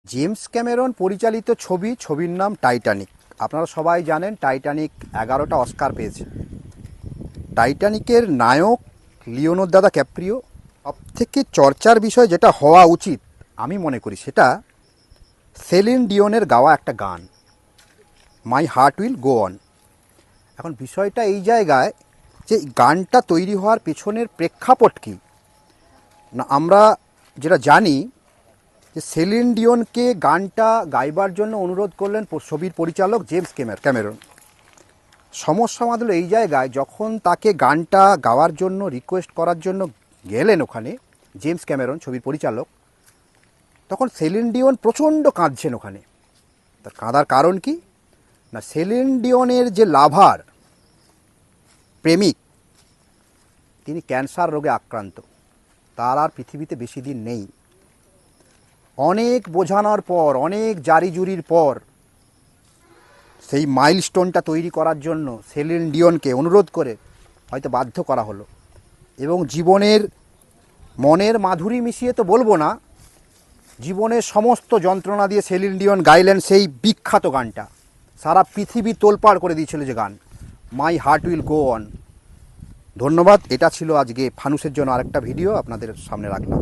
James Cameron পরিচালিত ছবির নাম টাইটানিক। আপনারা সবাই জানেন টাইটানিক 11টা অস্কার পেয়েছে। টাইটানিকের নায়ক লিওনার্দো ক্যাপ্রিও। সবথেকে চর্চার বিষয় যেটা হওয়া উচিত আমি মনে করি সেটা সেলিন ডিওনের গাওয়া একটা গান, my heart will go on. এখন বিষয়টা এই জায়গায় যে গানটা তৈরি হওয়ার পেছনের প্রেক্ষাপট কী না, আমরা যেটা জানি যে সেলিন ডিওনকে গানটা গাইবার জন্য অনুরোধ করলেন ছবির পরিচালক জেমস ক্যামেরন। সমস্যা আমাদের এই জায়গায়, যখন তাকে গানটা গাওয়ার জন্য রিকোয়েস্ট করার জন্য গেলেন ওখানে জেমস ক্যামেরন ছবির পরিচালক, তখন সেলিন ডিওন প্রচণ্ড কাঁদছেন ওখানে। তার কাঁদার কারণ কি না, সেলিন ডিওনের যে লাভার প্রেমিক তিনি ক্যান্সার রোগে আক্রান্ত, তার আর পৃথিবীতে বেশি দিন নেই। অনেক বোঝানোর পর, অনেক জারিজুরির পর সেই মাইলস্টোনটা তৈরি করার জন্য সেলিন ডিওনকে অনুরোধ করে হয়তো বাধ্য করা হলো, এবং জীবনের মনের মাধুরী মিশিয়ে তো বলবো না, জীবনের সমস্ত যন্ত্রণা দিয়ে সেলিন ডিওন গাইলেন সেই বিখ্যাত গানটা। সারা পৃথিবী তোলপাড় করে দিয়েছিল যে গান, my heart will go on. ধন্যবাদ। এটা ছিল আজকে ফানুসের জন্য আরেকটা ভিডিও আপনাদের সামনে রাখলাম।